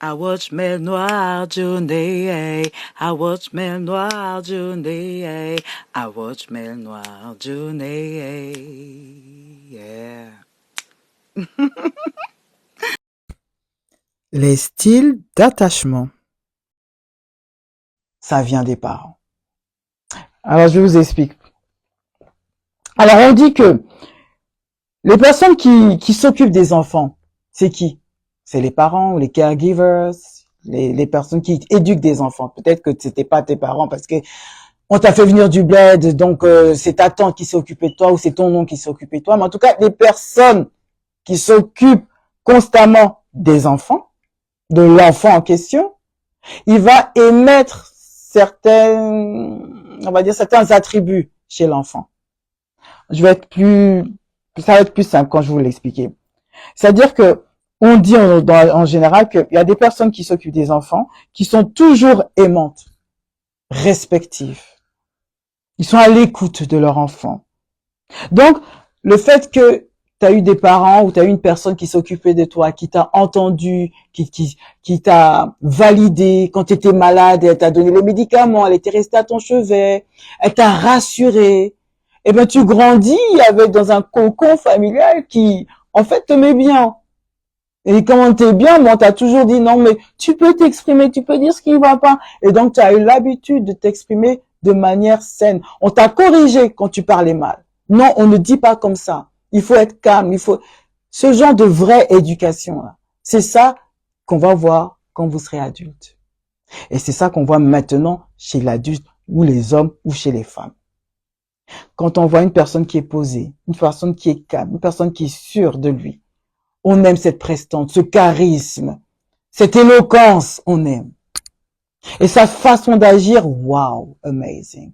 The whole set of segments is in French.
I watch mer noir journée. I watch mer noir journée. I watch mer noir journée. Yeah. Les styles d'attachement. Ça vient des parents. Alors, je vous explique. Alors, on dit que les personnes qui s'occupent des enfants, c'est qui? C'est les parents ou les caregivers, les personnes qui éduquent des enfants. Peut-être que c'était pas tes parents parce que on t'a fait venir du bled, donc c'est ta tante qui s'est occupée de toi ou c'est ton oncle qui s'est occupé de toi. Mais en tout cas, les personnes qui s'occupent constamment des enfants, de l'enfant en question, il va émettre on va dire certains attributs chez l'enfant. Ça va être plus simple quand je vous l'expliquer. C'est-à-dire que on dit en général qu'il y a des personnes qui s'occupent des enfants qui sont toujours aimantes, respectives. Ils sont à l'écoute de leur enfant. Donc, le fait que tu as eu des parents ou tu as eu une personne qui s'occupait de toi, qui t'a entendu, qui t'a validé quand tu étais malade, et elle t'a donné les médicaments, elle était restée à ton chevet, elle t'a rassuré, eh ben tu grandis avec dans un cocon familial qui, en fait, te met bien. Et quand t'es bien, bon, t'as toujours dit non, mais tu peux t'exprimer, tu peux dire ce qui va pas. Et donc, tu as eu l'habitude de t'exprimer de manière saine. On t'a corrigé quand tu parlais mal. Non, on ne dit pas comme ça. Il faut être calme, il faut ce genre de vraie éducation là. C'est ça qu'on va voir quand vous serez adulte. Et c'est ça qu'on voit maintenant chez l'adulte ou les hommes ou chez les femmes. Quand on voit une personne qui est posée, une personne qui est calme, une personne qui est sûre de lui, on aime cette prestance, ce charisme, cette éloquence, on aime. Et sa façon d'agir, wow, amazing.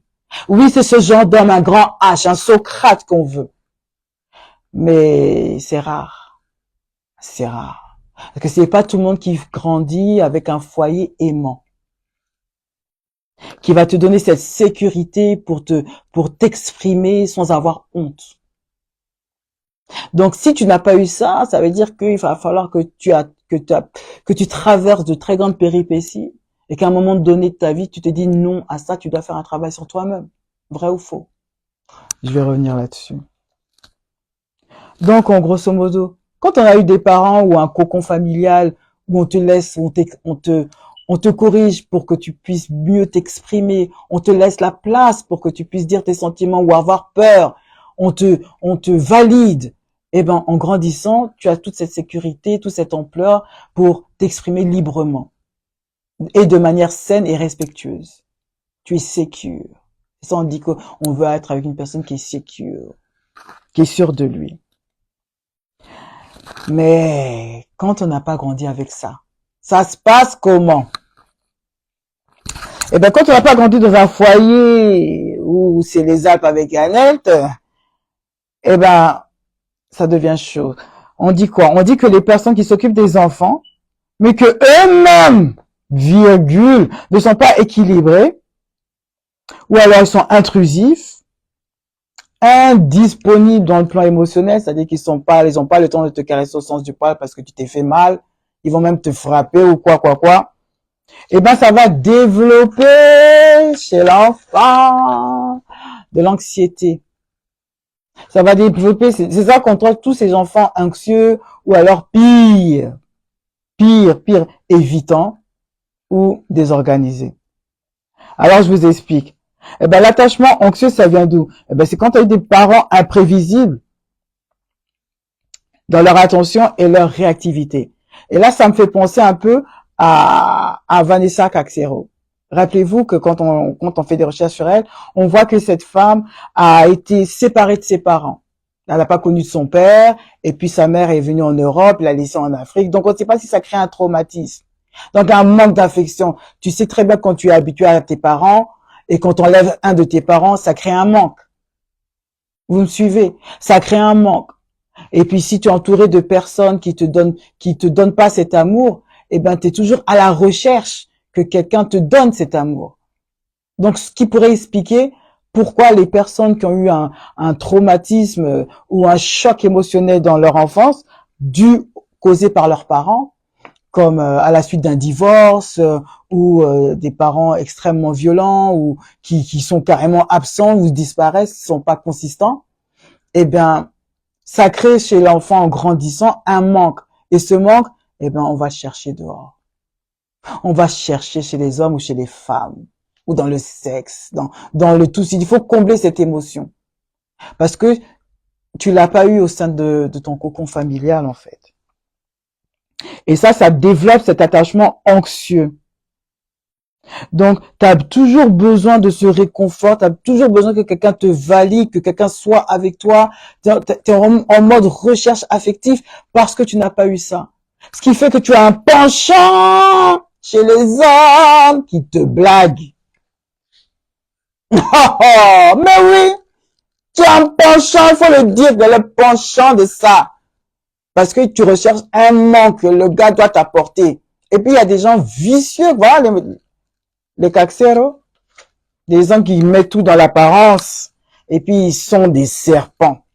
Oui, c'est ce genre d'homme, un grand H, un Socrate qu'on veut. Mais c'est rare. C'est rare. Parce que c'est pas tout le monde qui grandit avec un foyer aimant. Qui va te donner cette sécurité pour t'exprimer sans avoir honte. Donc, si tu n'as pas eu ça, ça veut dire qu'il va falloir que tu traverses de très grandes péripéties et qu'à un moment donné de ta vie, tu te dis non à ça, tu dois faire un travail sur toi-même. Vrai ou faux? Je vais revenir là-dessus. Donc, en grosso modo, quand on a eu des parents ou un cocon familial où on te laisse, on te corrige pour que tu puisses mieux t'exprimer, on te laisse la place pour que tu puisses dire tes sentiments ou avoir peur, on te valide. Eh ben, en grandissant, tu as toute cette sécurité, toute cette ampleur pour t'exprimer librement et de manière saine et respectueuse. Tu es sécure. C'est ça, on dit qu'on veut être avec une personne qui est sécure, qui est sûre de lui. Mais quand on n'a pas grandi avec ça, ça se passe comment? Eh ben, quand on n'a pas grandi dans un foyer où c'est les Alpes avec Annette, eh ben, ça devient chaud. On dit quoi? On dit que les personnes qui s'occupent des enfants, mais que eux-mêmes, virgule, ne sont pas équilibrés, ou alors ils sont intrusifs, indisponibles dans le plan émotionnel, c'est-à-dire qu'ils ont pas le temps de te caresser au sens du poil parce que tu t'es fait mal, ils vont même te frapper ou quoi. Eh ben, ça va développer chez l'enfant de l'anxiété. Ça va développer, c'est ça qu'on trouve tous ces enfants anxieux ou alors pire, évitants ou désorganisés. Alors, je vous explique. Eh ben, l'attachement anxieux, ça vient d'où? Eh ben, c'est quand tu as eu des parents imprévisibles dans leur attention et leur réactivité. Et là, ça me fait penser un peu à Vanessa Caxero. Rappelez-vous que quand on fait des recherches sur elle, on voit que cette femme a été séparée de ses parents. Elle n'a pas connu son père, et puis sa mère est venue en Europe, l'a laissée en Afrique. Donc, on ne sait pas si ça crée un traumatisme. Donc, un manque d'affection. Tu sais très bien quand tu es habitué à tes parents, et quand on enlève un de tes parents, ça crée un manque. Vous me suivez? Ça crée un manque. Et puis, si tu es entouré de personnes qui te donnent pas cet amour, eh ben, tu es toujours à la recherche que quelqu'un te donne cet amour. Donc, ce qui pourrait expliquer pourquoi les personnes qui ont eu un traumatisme ou un choc émotionnel dans leur enfance, causé par leurs parents, comme à la suite d'un divorce ou des parents extrêmement violents ou qui sont carrément absents ou disparaissent, qui sont pas consistants, eh bien, ça crée chez l'enfant en grandissant un manque. Et ce manque, eh bien, on va chercher dehors. On va chercher chez les hommes ou chez les femmes ou dans le sexe, dans le tout. Il faut combler cette émotion parce que tu l'as pas eu au sein de ton cocon familial en fait. Et ça développe cet attachement anxieux. Donc, tu as toujours besoin de ce réconfort, tu as toujours besoin que quelqu'un te valide, que quelqu'un soit avec toi. Tu es en mode recherche affective parce que tu n'as pas eu ça. Ce qui fait que tu as un penchant chez les hommes qui te blaguent. Oh, mais oui, tu as un penchant, il faut le dire, de le penchant de ça. Parce que tu recherches un manque que le gars doit t'apporter. Et puis, il y a des gens vicieux, voilà, les caxeros, des gens qui mettent tout dans l'apparence. Et puis, ils sont des serpents.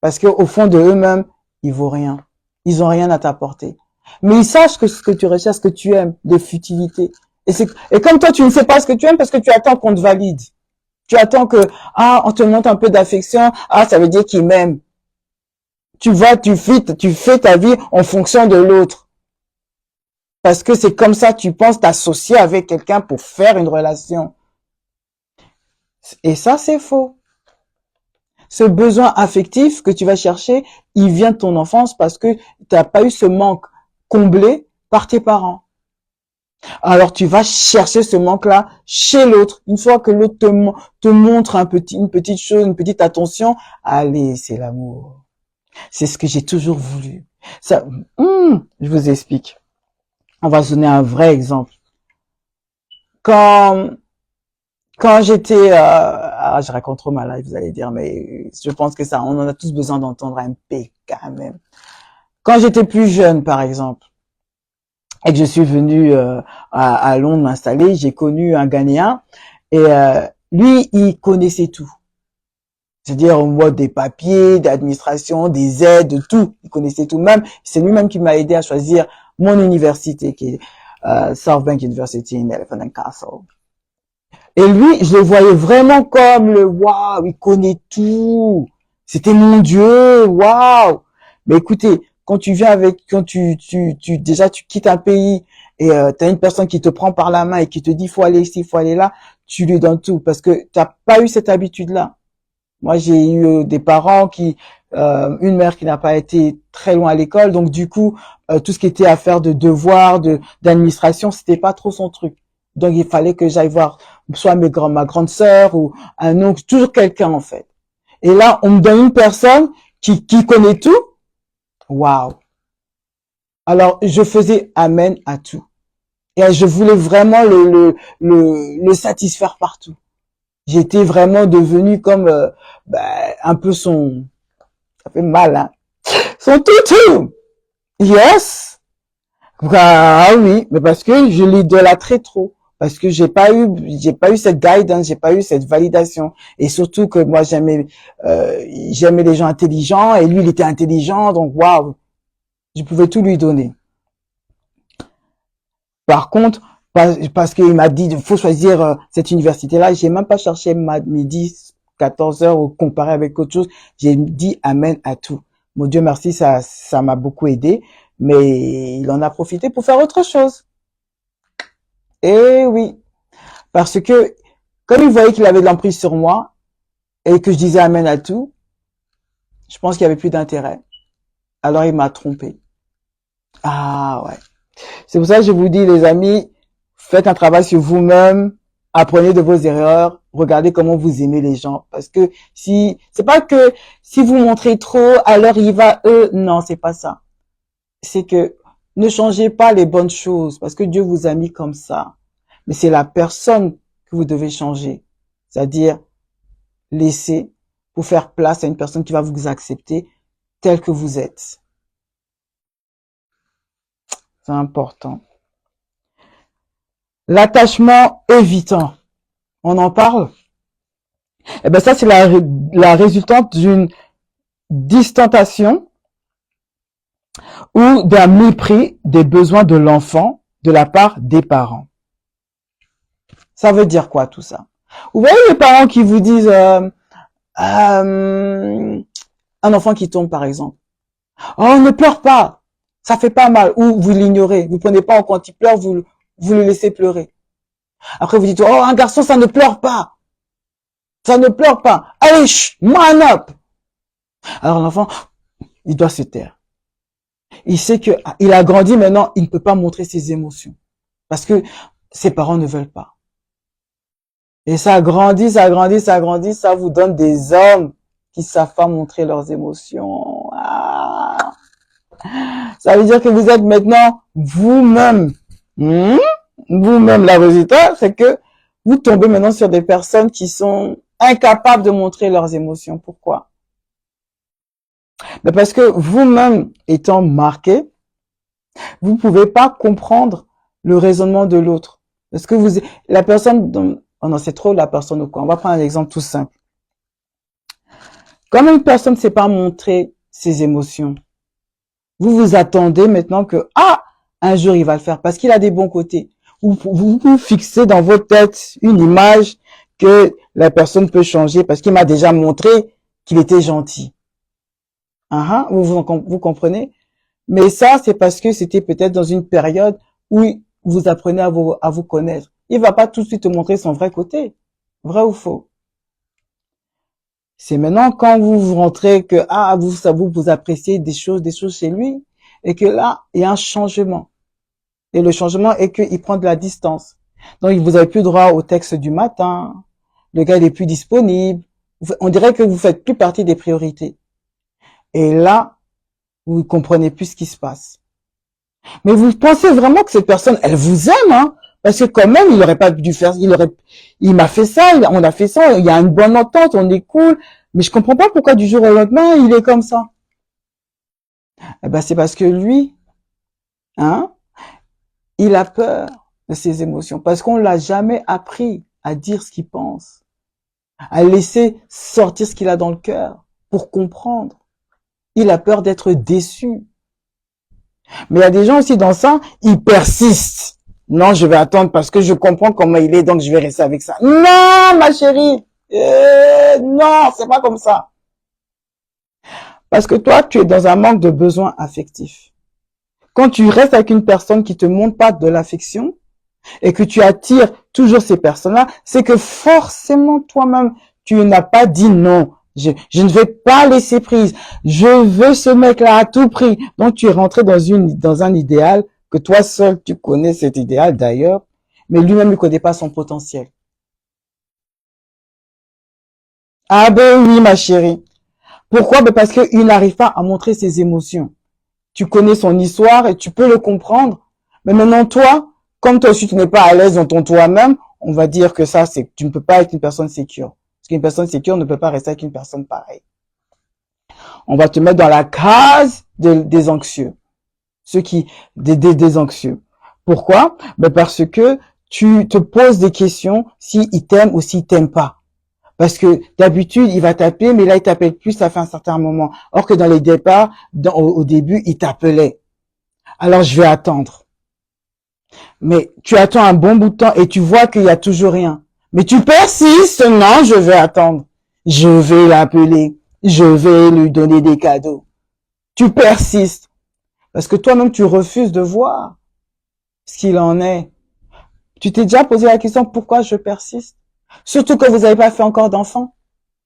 Parce que au fond de eux-mêmes, ils vaut rien. Ils ont rien à t'apporter. Mais ils sachent que ce que tu recherches, ce que tu aimes, des futilités. Et comme toi, tu ne sais pas ce que tu aimes parce que tu attends qu'on te valide. Tu attends que, on te montre un peu d'affection. Ça veut dire qu'il m'aime. Tu vois, tu fais ta vie en fonction de l'autre. Parce que c'est comme ça, tu penses t'associer avec quelqu'un pour faire une relation. Et ça, c'est faux. Ce besoin affectif que tu vas chercher, il vient de ton enfance parce que tu n'as pas eu ce manque comblé par tes parents. Alors tu vas chercher ce manque-là chez l'autre. Une fois que l'autre te montre une petite chose, une petite attention, allez, c'est l'amour. C'est ce que j'ai toujours voulu. Ça, je vous explique. On va se donner un vrai exemple. Quand j'étais, je raconte trop ma life, vous allez dire, mais je pense que ça, on en a tous besoin d'entendre un P quand même. Quand j'étais plus jeune, par exemple, et que je suis venue à Londres m'installer, j'ai connu un Ghanéen et lui, il connaissait tout. C'est-à-dire au mode des papiers, d'administration, des aides, de tout. Il connaissait tout. Même, c'est lui-même qui m'a aidé à choisir mon université, qui est Southbank University in Elephant and Castle. Et lui, je le voyais vraiment comme le waouh, il connaît tout. C'était mon Dieu, waouh. Mais écoutez, quand tu déjà tu quittes un pays et t'as une personne qui te prend par la main et qui te dit faut aller ici, faut aller là, tu lui donnes tout parce que t'as pas eu cette habitude-là. Moi, j'ai eu des parents une mère qui n'a pas été très loin à l'école, donc du coup, tout ce qui était affaire de devoirs, d'administration, c'était pas trop son truc. Donc il fallait que j'aille voir soit ma grande sœur ou un oncle, toujours quelqu'un en fait. Et là, on me donne une personne qui connaît tout. Waouh. Alors je faisais amen à tout. Et je voulais vraiment le satisfaire partout. J'étais vraiment devenue comme un peu ça fait mal, hein, son toutou. Yes. Ah oui, mais parce que je l'idolâtrais trop. Parce que j'ai pas eu cette guidance, j'ai pas eu cette validation. Et surtout que moi, j'aimais les gens intelligents et lui, il était intelligent. Donc, waouh, je pouvais tout lui donner. Par contre, parce qu'il m'a dit, il faut choisir cette université-là, j'ai même pas cherché mes 10, 14 heures ou comparé avec autre chose. J'ai dit amen à tout. Mon Dieu merci, ça m'a beaucoup aidé. Mais il en a profité pour faire autre chose. Et oui, parce que comme il voyait qu'il avait de l'emprise sur moi et que je disais amen à tout, je pense qu'il y avait plus d'intérêt. Alors il m'a trompé. Ah ouais. C'est pour ça que je vous dis, les amis, faites un travail sur vous-même, apprenez de vos erreurs, regardez comment vous aimez les gens. Parce que c'est pas que si vous montrez trop, alors il va eux. Non, c'est pas ça. C'est que ne changez pas les bonnes choses parce que Dieu vous a mis comme ça. Mais c'est la personne que vous devez changer. C'est-à-dire laisser pour faire place à une personne qui va vous accepter tel que vous êtes. C'est important. L'attachement évitant. On en parle? Eh ben ça, c'est la résultante d'une distantation ou d'un mépris des besoins de l'enfant de la part des parents. Ça veut dire quoi tout ça? Vous voyez les parents qui vous disent un enfant qui tombe par exemple. Oh, ne pleure pas, ça fait pas mal. Ou vous l'ignorez, vous prenez pas en compte, il pleure, vous le laissez pleurer. Après vous dites oh un garçon ça ne pleure pas, ça ne pleure pas. Allez, man up. Alors l'enfant il doit se taire. Il sait que il a grandi maintenant, il ne peut pas montrer ses émotions parce que ses parents ne veulent pas. Et ça grandit, ça grandit, ça grandit, ça vous donne des hommes qui savent pas montrer leurs émotions. Ah. Ça veut dire que vous êtes maintenant vous-même. Vous-même, la résultat, c'est que vous tombez maintenant sur des personnes qui sont incapables de montrer leurs émotions. Pourquoi? Mais parce que vous-même étant marqué, vous ne pouvez pas comprendre le raisonnement de l'autre. Parce que la personne, oh non, c'est trop la personne ou quoi. On va prendre un exemple tout simple. Comme une personne ne sait pas montrer ses émotions, vous vous attendez maintenant que, un jour il va le faire parce qu'il a des bons côtés. Vous fixez dans votre tête une image que la personne peut changer parce qu'il m'a déjà montré qu'il était gentil. Vous comprenez? Mais ça, c'est parce que c'était peut-être dans une période où vous apprenez à vous connaître. Il va pas tout de suite te montrer son vrai côté. Vrai ou faux? C'est maintenant quand vous rentrez que, vous appréciez des choses chez lui et que là, il y a un changement. Et le changement est qu'il prend de la distance. Donc, vous n'avez plus droit au texte du matin. Le gars, il est plus disponible. On dirait que vous faites plus partie des priorités. Et là, vous comprenez plus ce qui se passe. Mais vous pensez vraiment que cette personne, elle vous aime, hein? Parce que quand même, il aurait pas dû faire, il m'a fait ça, on a fait ça, il y a une bonne entente, on est cool. Mais je comprends pas pourquoi du jour au lendemain, il est comme ça. Eh ben, c'est parce que lui, il a peur de ses émotions. Parce qu'on l'a jamais appris à dire ce qu'il pense. À laisser sortir ce qu'il a dans le cœur pour comprendre. Il a peur d'être déçu. Mais il y a des gens aussi dans ça, ils persistent. Non, je vais attendre parce que je comprends comment il est, donc je vais rester avec ça. Non, ma chérie, non, c'est pas comme ça. Parce que toi, tu es dans un manque de besoins affectifs. Quand tu restes avec une personne qui te montre pas de l'affection et que tu attires toujours ces personnes-là, c'est que forcément toi-même, tu n'as pas dit non. Je ne vais pas laisser prise. Je veux ce mec-là à tout prix. Donc, tu es rentré dans un idéal que toi seul, tu connais cet idéal d'ailleurs, mais lui-même ne connaît pas son potentiel. Ah ben oui, ma chérie. Pourquoi? Ben parce qu'il n'arrive pas à montrer ses émotions. Tu connais son histoire et tu peux le comprendre. Mais maintenant, toi, comme toi aussi, tu n'es pas à l'aise dans ton toi-même, on va dire que ça, tu ne peux pas être une personne sécure. Parce qu'une personne sécure ne peut pas rester avec une personne pareille. On va te mettre dans la case des anxieux. Des anxieux. Pourquoi? Ben parce que tu te poses des questions s'il t'aime ou s'il t'aime pas. Parce que d'habitude, il va t'appeler, mais là, il t'appelle plus, ça fait un certain moment. Or que dans les départs, au début, il t'appelait. Alors, je vais attendre. Mais tu attends un bon bout de temps et tu vois qu'il y a toujours rien. Mais tu persistes, non, je vais attendre. Je vais l'appeler. Je vais lui donner des cadeaux. Tu persistes. Parce que toi-même, tu refuses de voir ce qu'il en est. Tu t'es déjà posé la question, pourquoi je persiste? Surtout que vous n'avez pas fait encore d'enfants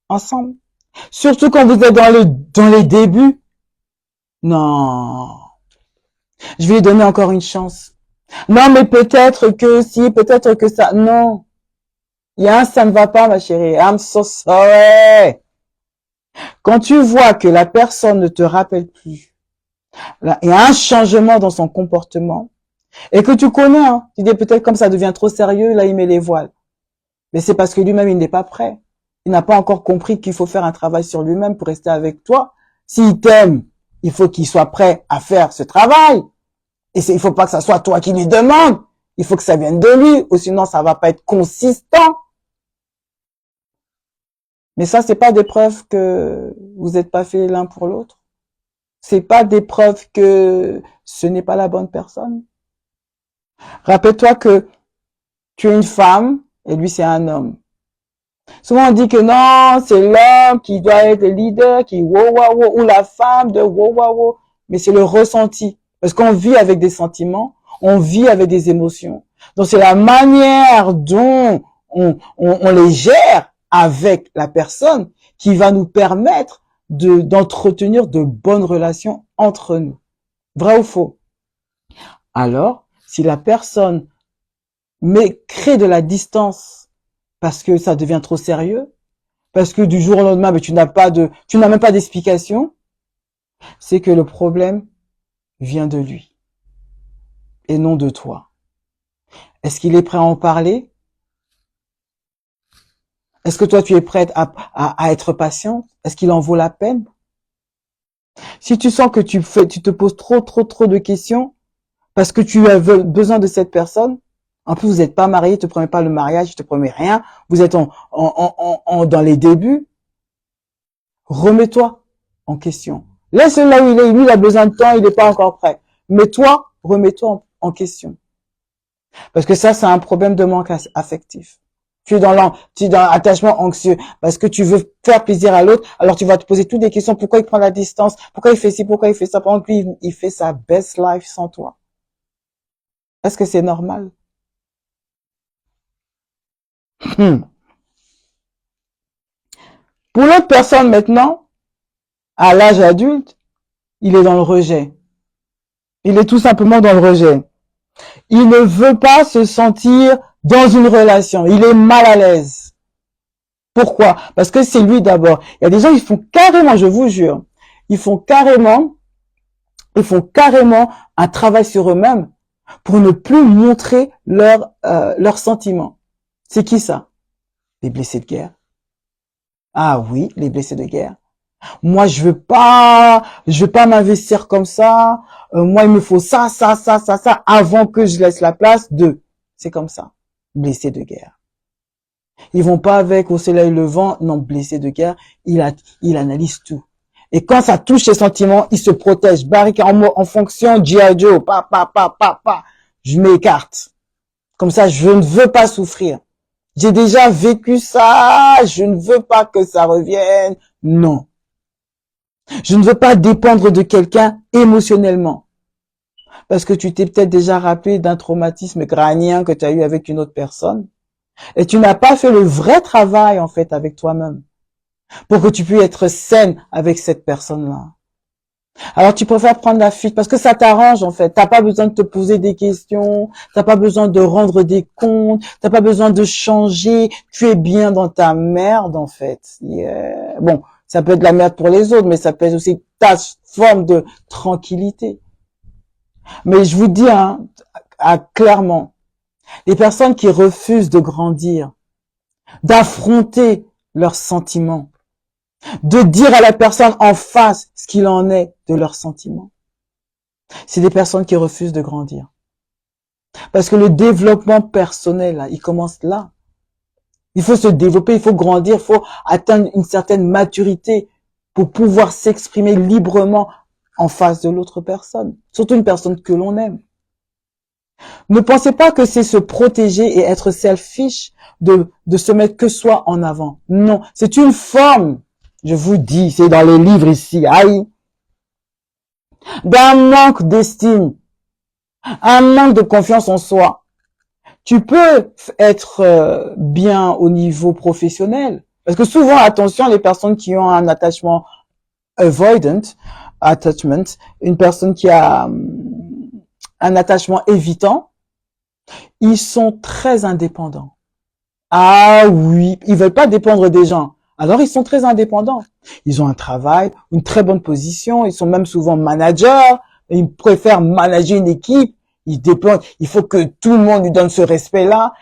ensemble. Surtout quand vous êtes dans les débuts. Non. Je vais lui donner encore une chance. Non, mais peut-être que si, peut-être que ça. Non. Il y a un ça ne va pas, ma chérie. I'm so sorry. Quand tu vois que la personne ne te rappelle plus, là, il y a un changement dans son comportement, et que tu connais, hein, tu dis peut-être comme ça devient trop sérieux, là il met les voiles. Mais c'est parce que lui-même il n'est pas prêt. Il n'a pas encore compris qu'il faut faire un travail sur lui-même pour rester avec toi. S'il t'aime, il faut qu'il soit prêt à faire ce travail. Et il faut pas que ça soit toi qui lui demande. Il faut que ça vienne de lui, ou sinon ça va pas être consistant. Mais ça, c'est pas des preuves que vous n'êtes pas fait l'un pour l'autre. C'est pas des preuves que ce n'est pas la bonne personne. Rappelle-toi que tu es une femme et lui c'est un homme. Souvent on dit que non, c'est l'homme qui doit être le leader, qui wow wow wow, ou la femme de wow wow wow. Mais c'est le ressenti. Parce qu'on vit avec des sentiments, on vit avec des émotions. Donc c'est la manière dont on les gère avec la personne qui va nous permettre d'entretenir de bonnes relations entre nous. Vrai ou faux? Alors, si la personne crée de la distance parce que ça devient trop sérieux, parce que du jour au lendemain, tu n'as même pas d'explication, c'est que le problème vient de lui et non de toi. Est-ce qu'il est prêt à en parler? Est-ce que toi, tu es prête à être patiente? Est-ce qu'il en vaut la peine? Si tu sens que tu te poses trop de questions parce que tu as besoin de cette personne, en plus, vous n'êtes pas marié, te promets pas le mariage, je te promets rien, vous êtes dans les débuts, remets-toi en question. Laisse-le là où il est, lui, il a besoin de temps, il n'est pas encore prêt. Mais toi, remets-toi en question. Parce que ça, c'est un problème de manque affectif. Tu es dans l'attachement anxieux parce que tu veux faire plaisir à l'autre, alors tu vas te poser toutes des questions. Pourquoi il prend la distance? Pourquoi il fait ci? Pourquoi il fait ça? Pendant que lui, il fait sa best life sans toi. Est-ce que c'est normal? Pour l'autre personne maintenant, à l'âge adulte, il est dans le rejet. Il est tout simplement dans le rejet. Il ne veut pas se sentir dans une relation. Il est mal à l'aise. Pourquoi? Parce que c'est lui d'abord. Il y a des gens, ils font carrément, je vous jure, ils font carrément un travail sur eux-mêmes pour ne plus montrer leurs sentiments. C'est qui ça? Les blessés de guerre. Ah oui, les blessés de guerre. Moi, je veux pas m'investir comme ça. Moi, il me faut ça, avant que je laisse la place de. C'est comme ça. Blessés de guerre. Ils vont pas avec au soleil levant. Non, blessés de guerre. Il analyse tout. Et quand ça touche ses sentiments, il se protège. Barricade en fonction G.I. Joe. Pa. Je m'écarte. Comme ça, je ne veux pas souffrir. J'ai déjà vécu ça. Je ne veux pas que ça revienne. Non. Je ne veux pas dépendre de quelqu'un émotionnellement. Parce que tu t'es peut-être déjà rappelé d'un traumatisme crânien que tu as eu avec une autre personne. Et tu n'as pas fait le vrai travail, en fait, avec toi-même. Pour que tu puisses être saine avec cette personne-là. Alors tu préfères prendre la fuite parce que ça t'arrange, en fait. T'as pas besoin de te poser des questions. T'as pas besoin de rendre des comptes. T'as pas besoin de changer. Tu es bien dans ta merde, en fait. Yeah. Bon. Ça peut être de la merde pour les autres, mais ça peut être aussi ta forme de tranquillité. Mais je vous dis clairement, les personnes qui refusent de grandir, d'affronter leurs sentiments, de dire à la personne en face ce qu'il en est de leurs sentiments, c'est des personnes qui refusent de grandir. Parce que le développement personnel, là, il commence là. Il faut se développer, il faut grandir, il faut atteindre une certaine maturité pour pouvoir s'exprimer librement en face de l'autre personne, surtout une personne que l'on aime. Ne pensez pas que c'est se protéger et être selfish de se mettre que soi en avant. Non, c'est une forme, je vous dis, c'est dans les livres ici, aïe, d'un manque d'estime, un manque de confiance en soi. Tu peux être bien au niveau professionnel. Parce que souvent, attention, les personnes qui ont un attachement avoidant, attachment, une personne qui a un attachement évitant, ils sont très indépendants. Ah oui, ils veulent pas dépendre des gens. Alors, ils sont très indépendants. Ils ont un travail, une très bonne position, ils sont même souvent managers, ils préfèrent manager une équipe. Il dépend, il faut que tout le monde lui donne ce respect-là,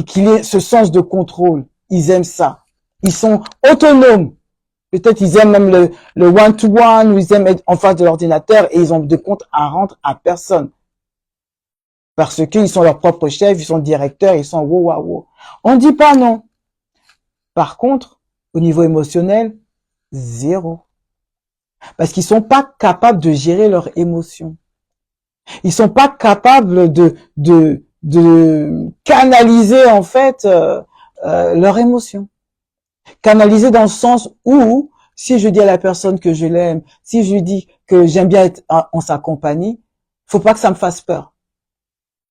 qu'il ait ce sens de contrôle. Ils aiment ça. Ils sont autonomes. Peut-être ils aiment même le one-to-one, ou ils aiment être en face de l'ordinateur et ils ont de compte à rendre à personne. Parce qu'ils sont leurs propres chefs, ils sont directeurs, ils sont wow. On dit pas non. Par contre, au niveau émotionnel, zéro. Parce qu'ils sont pas capables de gérer leurs émotions. Ils sont pas capables de canaliser, en fait, leurs émotions. Canaliser dans le sens où, si je dis à la personne que je l'aime, si je lui dis que j'aime bien être en sa compagnie, faut pas que ça me fasse peur.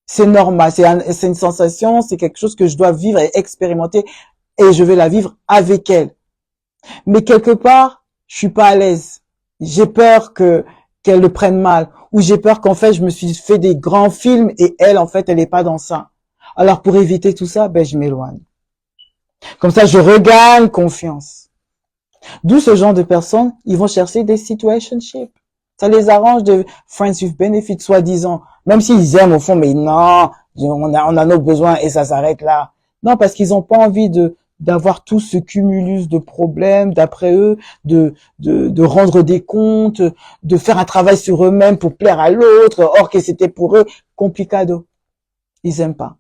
C'est normal, c'est une sensation, c'est quelque chose que je dois vivre et expérimenter et je vais la vivre avec elle. Mais quelque part, je suis pas à l'aise. J'ai peur qu'elle le prenne mal ou j'ai peur qu'en fait, je me suis fait des grands films et elle, en fait, elle est pas dans ça. Alors, pour éviter tout ça, ben, je m'éloigne. Comme ça, je regagne confiance. D'où ce genre de personnes, ils vont chercher des situationships. Ça les arrange de friends with benefits, soi-disant. Même s'ils aiment au fond, mais non, on a nos besoins et ça s'arrête là. Non, parce qu'ils n'ont pas envie d'avoir tout ce cumulus de problèmes, d'après eux, de rendre des comptes, de faire un travail sur eux-mêmes pour plaire à l'autre, or que c'était pour eux complicado. Ils aiment pas.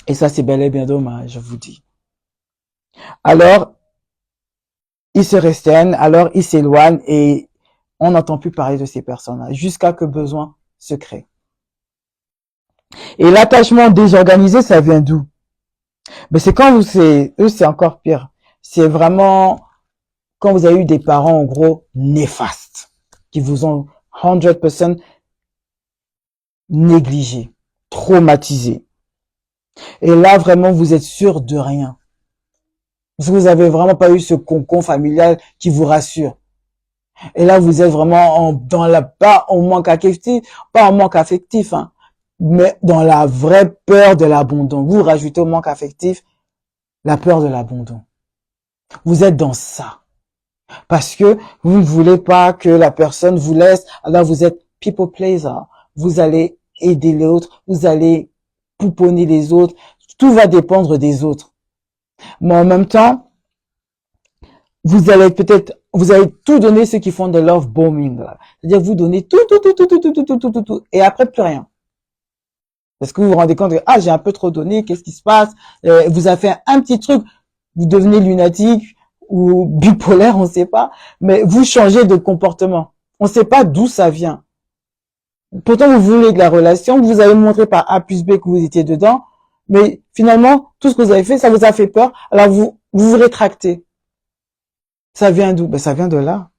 Et ça, c'est bel et bien dommage, je vous dis. Alors, ils se restreignent, alors ils s'éloignent et on n'entend plus parler de ces personnes-là jusqu'à que besoin se crée. Et l'attachement désorganisé, ça vient d'où? Mais c'est quand eux, c'est encore pire. C'est vraiment quand vous avez eu des parents, en gros, néfastes, qui vous ont 100% négligé, traumatisé. Et là, vraiment, vous êtes sûr de rien. Vous avez vraiment pas eu ce cocon familial qui vous rassure. Et là, vous êtes vraiment pas en manque affectif, hein, mais dans la vraie peur de l'abandon. Vous rajoutez au manque affectif la peur de l'abandon. Vous êtes dans ça. Parce que vous ne voulez pas que la personne vous laisse, alors vous êtes people pleaser. Vous allez aider l'autre, vous allez pouponner les autres. Tout va dépendre des autres. Mais en même temps, vous allez tout donner ceux qui font de love bombing. C'est-à-dire vous donnez tout, et après plus rien. Parce que vous vous rendez compte que, j'ai un peu trop donné, qu'est-ce qui se passe? Vous avez fait un petit truc, vous devenez lunatique ou bipolaire, on ne sait pas, mais vous changez de comportement. On ne sait pas d'où ça vient. Pourtant, vous voulez de la relation, vous avez montré par A plus B que vous étiez dedans, mais finalement, tout ce que vous avez fait, ça vous a fait peur, alors vous rétractez. Ça vient d'où? Ben, ça vient de là.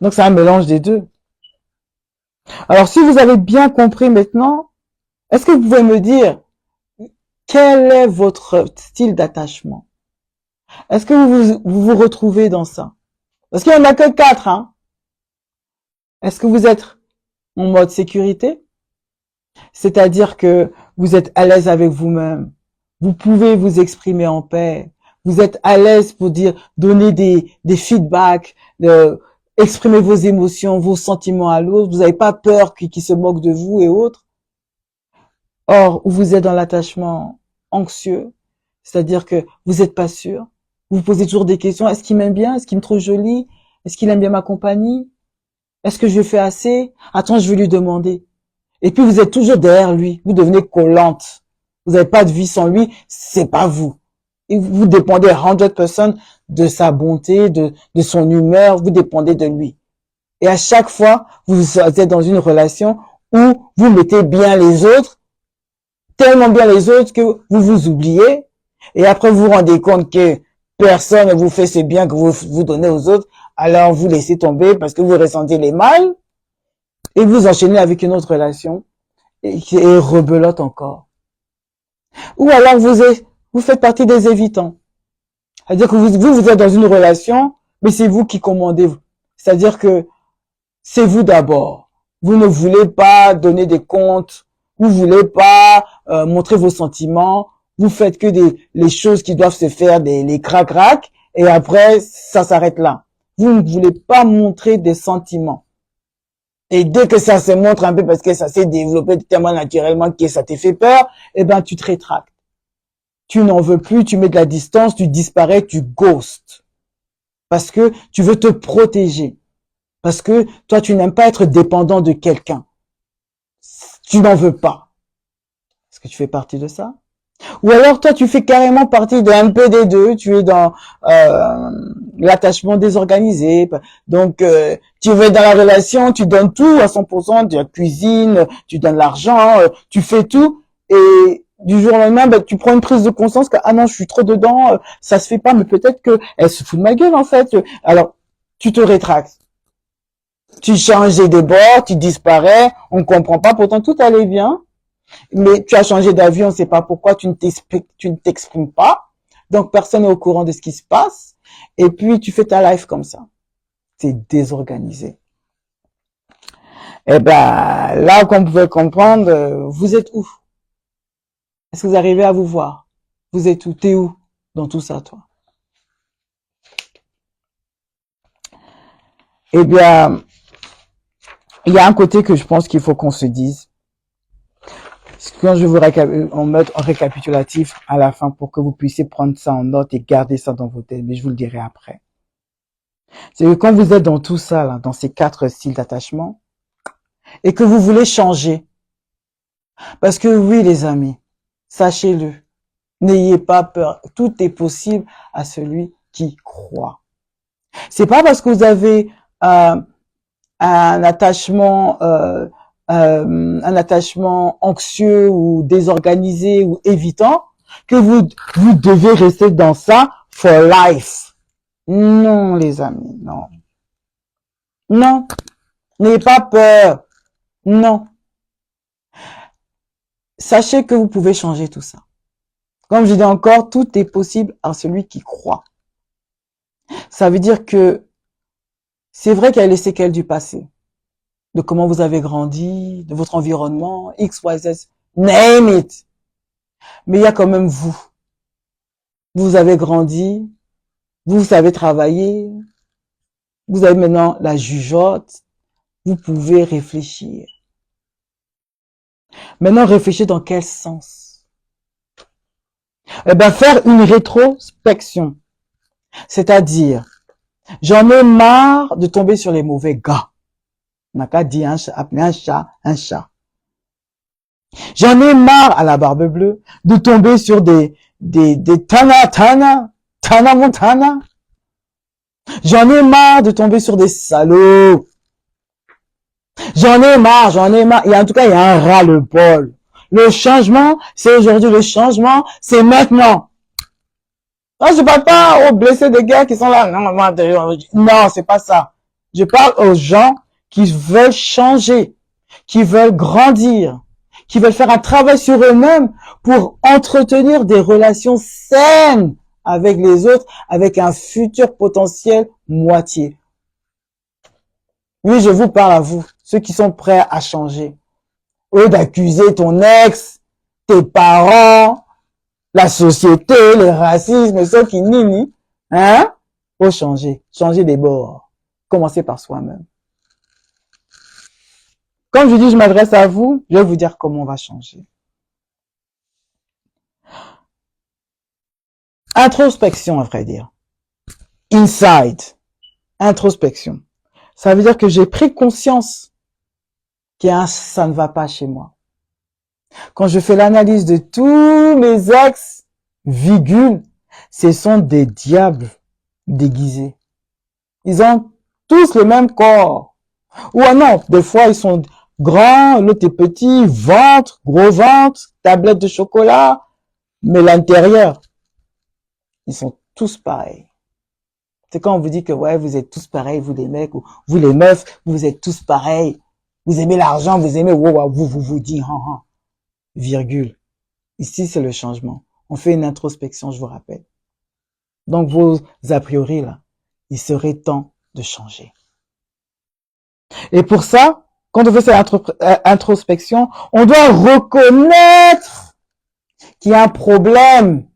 Donc, c'est un mélange des deux. Alors, si vous avez bien compris maintenant, est-ce que vous pouvez me dire quel est votre style d'attachement? Est-ce que vous retrouvez dans ça? Parce qu'il n'y en a que 4, hein. Est-ce que vous êtes en mode sécurité? C'est-à-dire que vous êtes à l'aise avec vous-même. Vous pouvez vous exprimer en paix. Vous êtes à l'aise pour donner des feedbacks, exprimer vos émotions, vos sentiments à l'autre. Vous n'avez pas peur qu'il se moque de vous et autres. Or, vous êtes dans l'attachement anxieux, c'est-à-dire que vous n'êtes pas sûr. Vous vous posez toujours des questions. Est-ce qu'il m'aime bien? Est-ce qu'il me trouve jolie? Est-ce qu'il aime bien ma compagnie? Est-ce que je fais assez? Attends, je vais lui demander. Et puis, vous êtes toujours derrière lui. Vous devenez collante. Vous n'avez pas de vie sans lui. C'est pas vous. Et vous dépendez 100% de sa bonté, de son humeur. Vous dépendez de lui. Et à chaque fois, vous êtes dans une relation où vous mettez bien les autres, tellement bien les autres que vous vous oubliez. Et après, vous vous rendez compte que personne ne vous fait ce bien que vous donnez aux autres. Alors, vous laissez tomber parce que vous ressentez les mal. Et vous enchaînez avec une autre relation qui est rebelote encore. Ou alors vous faites partie des évitants. C'est-à-dire que vous êtes dans une relation, mais c'est vous qui commandez. C'est-à-dire que c'est vous d'abord. Vous ne voulez pas donner des comptes, vous voulez pas montrer vos sentiments, vous faites que les choses qui doivent se faire, les crac-crac, et après ça s'arrête là. Vous ne voulez pas montrer des sentiments. Et dès que ça se montre un peu parce que ça s'est développé tellement naturellement que ça t'ait fait peur, eh ben tu te rétractes. Tu n'en veux plus, tu mets de la distance, tu disparais, tu ghostes. Parce que tu veux te protéger. Parce que toi, tu n'aimes pas être dépendant de quelqu'un. Tu n'en veux pas. Est-ce que tu fais partie de ça? Ou alors toi, tu fais carrément partie d'un peu des deux. Tu es dans l'attachement désorganisé. Donc, tu veux dans la relation, tu donnes tout à 100%, tu la cuisine, tu donnes l'argent, tu fais tout. Et du jour au lendemain, ben, tu prends une prise de conscience que ah non, je suis trop dedans, ça se fait pas. Mais peut-être que elle se fout de ma gueule en fait. Alors, tu te rétractes. Tu changes des bords, tu disparais, on ne comprend pas. Pourtant, tout allait bien. Mais tu as changé d'avis, on ne sait pas pourquoi, tu ne t'exprimes pas. Donc, personne n'est au courant de ce qui se passe. Et puis, tu fais ta life comme ça. C'est désorganisé. Eh ben, là, comme vous pouvez comprendre, vous êtes où? Est-ce que vous arrivez à vous voir? Vous êtes où? T'es où dans tout ça, toi? Eh bien, il y a un côté que je pense qu'il faut qu'on se dise. Quand je vous on met un récapitulatif à la fin pour que vous puissiez prendre ça en note et garder ça dans vos têtes, mais je vous le dirai après. C'est que quand vous êtes dans tout ça, là, dans ces 4 styles d'attachement, et que vous voulez changer, parce que oui, les amis, sachez-le, n'ayez pas peur, tout est possible à celui qui croit. C'est pas parce que vous avez un attachement anxieux ou désorganisé ou évitant que vous devez rester dans ça for life. Non, les amis, non. Non. N'ayez pas peur. Non. Sachez que vous pouvez changer tout ça. Comme je dis encore, tout est possible à celui qui croit. Ça veut dire que c'est vrai qu'il y a les séquelles du passé, de comment vous avez grandi, de votre environnement, X, Y, Z, name it. Mais il y a quand même vous. Vous avez grandi, vous savez travailler, vous avez maintenant la jugeote, vous pouvez réfléchir. Maintenant, réfléchissez dans quel sens? Eh ben, faire une rétrospection. C'est-à-dire, j'en ai marre de tomber sur les mauvais gars. On n'a qu'à dire appeler un chat un chat. J'en ai marre à la barbe bleue de tomber sur des Tana Montana. J'en ai marre de tomber sur des salauds. J'en ai marre. Et en tout cas, il y a un ras-le-bol. Le changement, c'est aujourd'hui. Le changement, c'est maintenant. Non, je parle pas aux blessés des gars qui sont là. Non, c'est pas ça. Je parle aux gens qui veulent changer, qui veulent grandir, qui veulent faire un travail sur eux-mêmes pour entretenir des relations saines avec les autres, avec un futur potentiel moitié. Oui, je vous parle à vous, ceux qui sont prêts à changer. Au lieu d'accuser ton ex, tes parents, la société, le racisme, ceux qui nient, hein? Faut changer des bords. Commencez par soi-même. Comme je dis, je m'adresse à vous, je vais vous dire comment on va changer. Introspection, à vrai dire. Inside. Introspection. Ça veut dire que j'ai pris conscience qu'il y a ça ne va pas chez moi. Quand je fais l'analyse de tous mes ex, ce sont des diables déguisés. Ils ont tous le même corps. Ou non, des fois ils sont grands, l'autre est petit, gros ventre, tablette de chocolat, mais l'intérieur, ils sont tous pareils. C'est quand on vous dit que ouais, vous êtes tous pareils, vous les mecs, ou vous les meufs, vous êtes tous pareils. Vous aimez l'argent, vous aimez, vous dites, virgule. Ici, c'est le changement. On fait une introspection, je vous rappelle. Donc, vos a priori, là, il serait temps de changer. Et pour ça, quand on fait cette introspection, on doit reconnaître qu'il y a un problème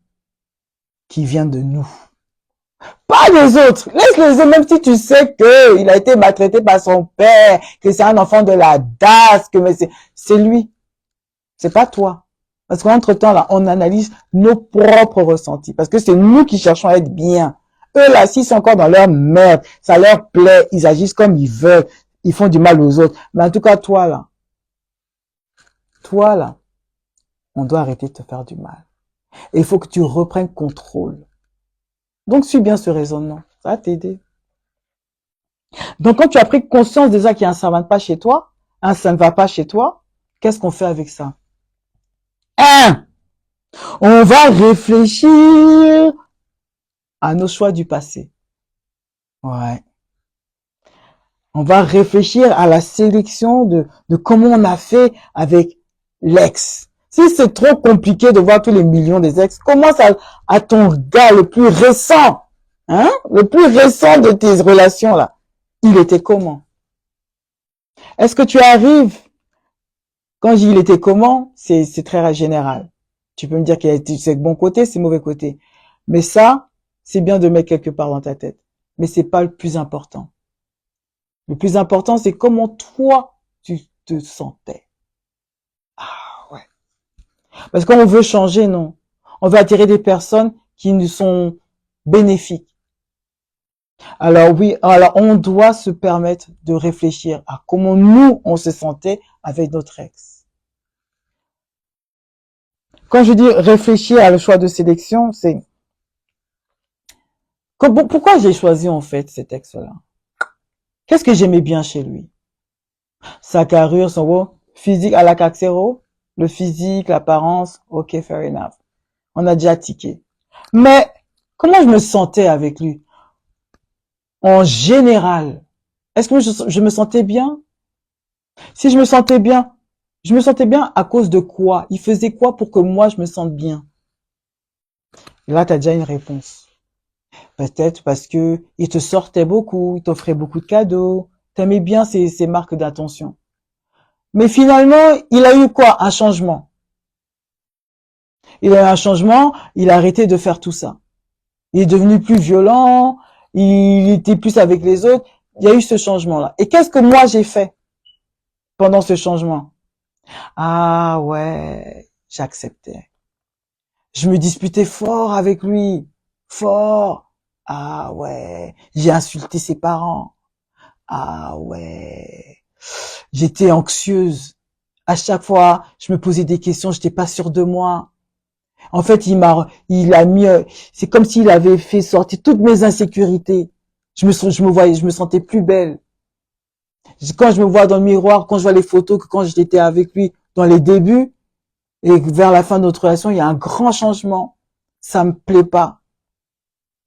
qui vient de nous. Pas des autres. Laisse les autres, même si tu sais que il a été maltraité par son père, que c'est un enfant de la DAS, que mais c'est lui. C'est pas toi. Parce qu'entre-temps, là, on analyse nos propres ressentis. Parce que c'est nous qui cherchons à être bien. Eux, là, s'ils sont encore dans leur merde, ça leur plaît, ils agissent comme ils veulent, ils font du mal aux autres. Mais en tout cas, toi, là, on doit arrêter de te faire du mal. Et il faut que tu reprennes contrôle. Donc, suis bien ce raisonnement. Ça va t'aider. Donc, quand tu as pris conscience déjà qu'il y a ça ne va pas chez toi, ça ne va pas chez toi, qu'est-ce qu'on fait avec ça? On va réfléchir à nos choix du passé. Ouais. On va réfléchir à la sélection de comment on a fait avec l'ex. Si c'est trop compliqué de voir tous les millions des ex, commence à ton gars le plus récent, hein, le plus récent de tes relations là. Il était comment? Est-ce que tu arrives, quand je dis il était comment, c'est très général. Tu peux me dire qu'il a été ses bons côtés, ses mauvais côtés. Mais ça, c'est bien de mettre quelque part dans ta tête. Mais c'est pas le plus important. Le plus important, c'est comment toi, tu te sentais. Ah ouais. Parce qu'on veut changer, non. On veut attirer des personnes qui nous sont bénéfiques. Alors oui, alors on doit se permettre de réfléchir à comment nous, on se sentait avec notre ex. Quand je dis réfléchir à le choix de sélection, c'est pourquoi j'ai choisi en fait cet ex-là? Qu'est-ce que j'aimais bien chez lui? Sa carrure, son physique à la Caxero, le physique, l'apparence, ok, fair enough. On a déjà tiqué. Mais comment je me sentais avec lui? En général, est-ce que je me sentais bien? Si je me sentais bien à cause de quoi? Il faisait quoi pour que moi je me sente bien? Là, tu as déjà une réponse. Peut-être parce que il te sortait beaucoup, il t'offrait beaucoup de cadeaux, t'aimais bien ces marques d'attention. Mais finalement, il a eu quoi? Un changement. Il a eu un changement, il a arrêté de faire tout ça. Il est devenu plus violent, il était plus avec les autres. Il y a eu ce changement-là. Et qu'est-ce que moi j'ai fait pendant ce changement? Ah ouais, j'acceptais. Je me disputais fort avec lui. Fort. Ah ouais, j'ai insulté ses parents. Ah ouais, j'étais anxieuse. À chaque fois, je me posais des questions, j'étais pas sûre de moi. En fait, il a mis, c'est comme s'il avait fait sortir toutes mes insécurités. Je me sentais plus belle. Quand je me vois dans le miroir, quand je vois les photos que quand j'étais avec lui dans les débuts et vers la fin de notre relation, il y a un grand changement. Ça me plaît pas.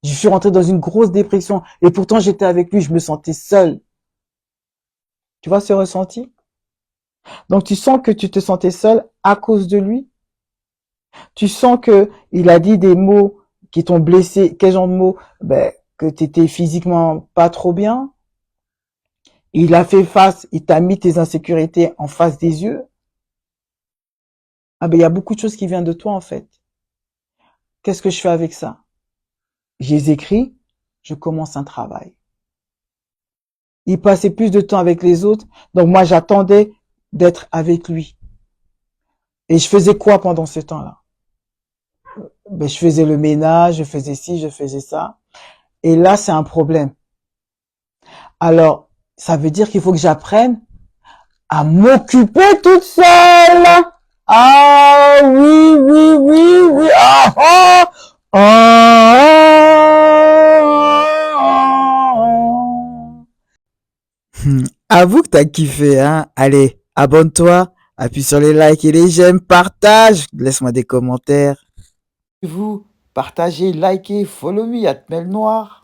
Je suis rentrée dans une grosse dépression et pourtant j'étais avec lui, je me sentais seule. Tu vois ce ressenti? Donc tu sens que tu te sentais seule à cause de lui. Tu sens que il a dit des mots qui t'ont blessé. Quel genre de mots? Ben, que t'étais physiquement pas trop bien. Il a fait face, il t'a mis tes insécurités en face des yeux. Ah ben, il y a beaucoup de choses qui viennent de toi, en fait. Qu'est-ce que je fais avec ça? Je les écris, je commence un travail. Il passait plus de temps avec les autres, donc moi, j'attendais d'être avec lui. Et je faisais quoi pendant ce temps-là? Ben, je faisais le ménage, je faisais ci, je faisais ça. Et là, c'est un problème. Alors, ça veut dire qu'il faut que j'apprenne à m'occuper toute seule. Ah oui, oui, oui, oui. Ah, ah, ah. Avoue que t'as kiffé, hein. Allez, abonne-toi, appuie sur les likes et les j'aime, partage, laisse-moi des commentaires. Vous, partagez, likez, follow me, Atmel Noir.